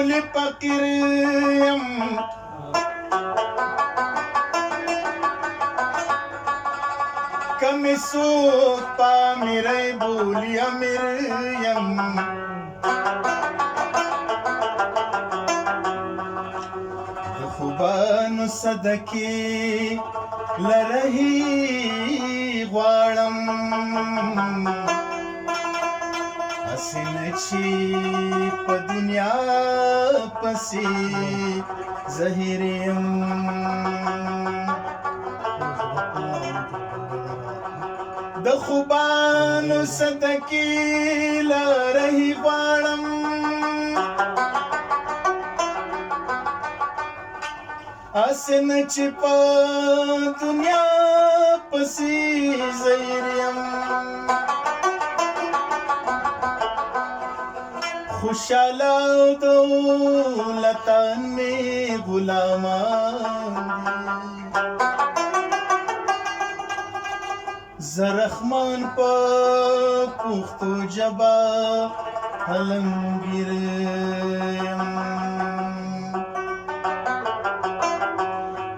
بولی فقیریم کمی سوک پا میری بولی امیریم خوبانو صدقی لرهی غواړم اسنه چې په دنیا پسې زهیریم د خوبانو صدقی لرهی غواړم اسنه چې په دنیا پسې زهیریم خوشاله دولتان می غلامان زرخمان په پښتو ژبه علمگیریم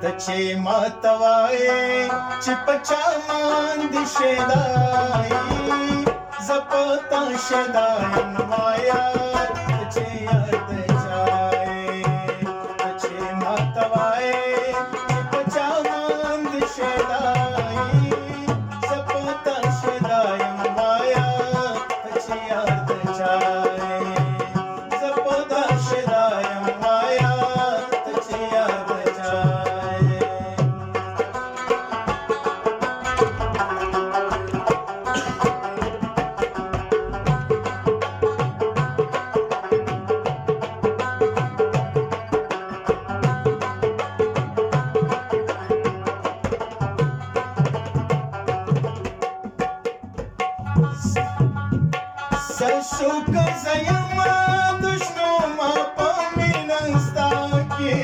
ته چې ماته وایې چې په چا باندې شیدایي زه په تا شیدایم وایا ته چې یاد چای ته چې ماته وایې چې په چا باندې شیدایي زه په تا شیدایم وایا ته چې یاد چای زه په تا شیدایم وایا ته چې یاد چای سرشوک زیما دشنو ما پا مینستا کی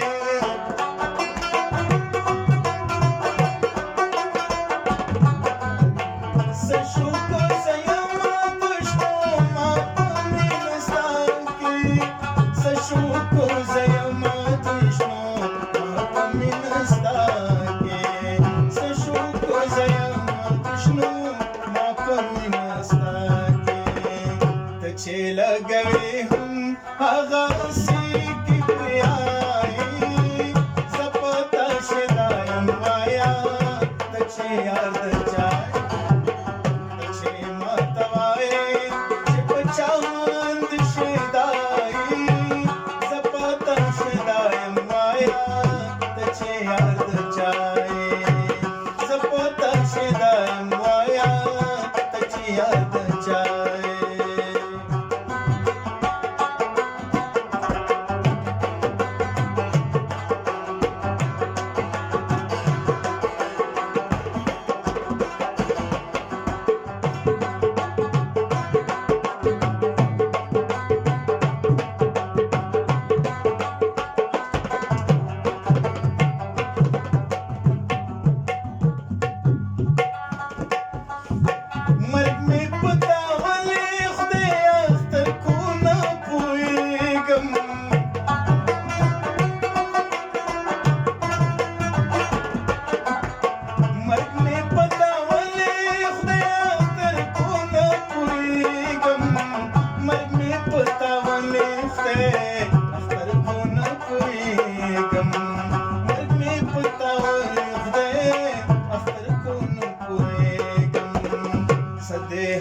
سرشوک زیما دشنو ما پا مینستا کی سرشوک زیما دشنو ما پا مینستا کی سرشوک زیما دشنو ما پا مینستا چې لګوي هم هغه سیکی پریایي زه په تا شیدایم وایا ته چې یاد چای ته چې ماته وایې چې په چا باندې شیدایي زه په تا شیدایم وایا ته چې یاد چای زه په تا شیدایم وایا ته چې یاد چای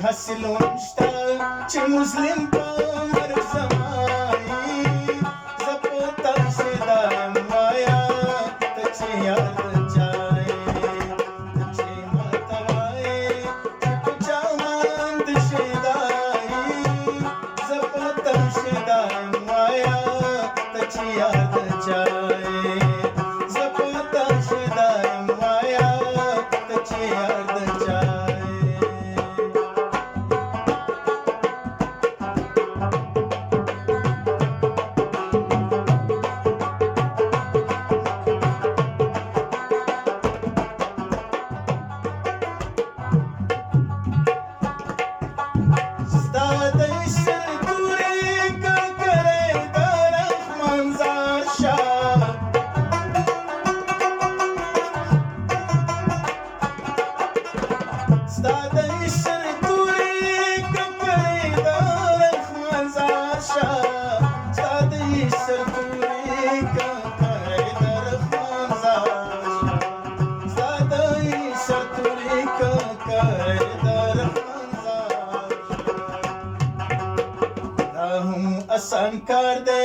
حاصلون شته چې مسلم په مرګ سمایي زه په تا شیدایم وایا ته چې یاد چای ته چې ماته وایې چې په چا باندې شیدایي زه په تا شیدایم وایا करदा राहूं असंकार दे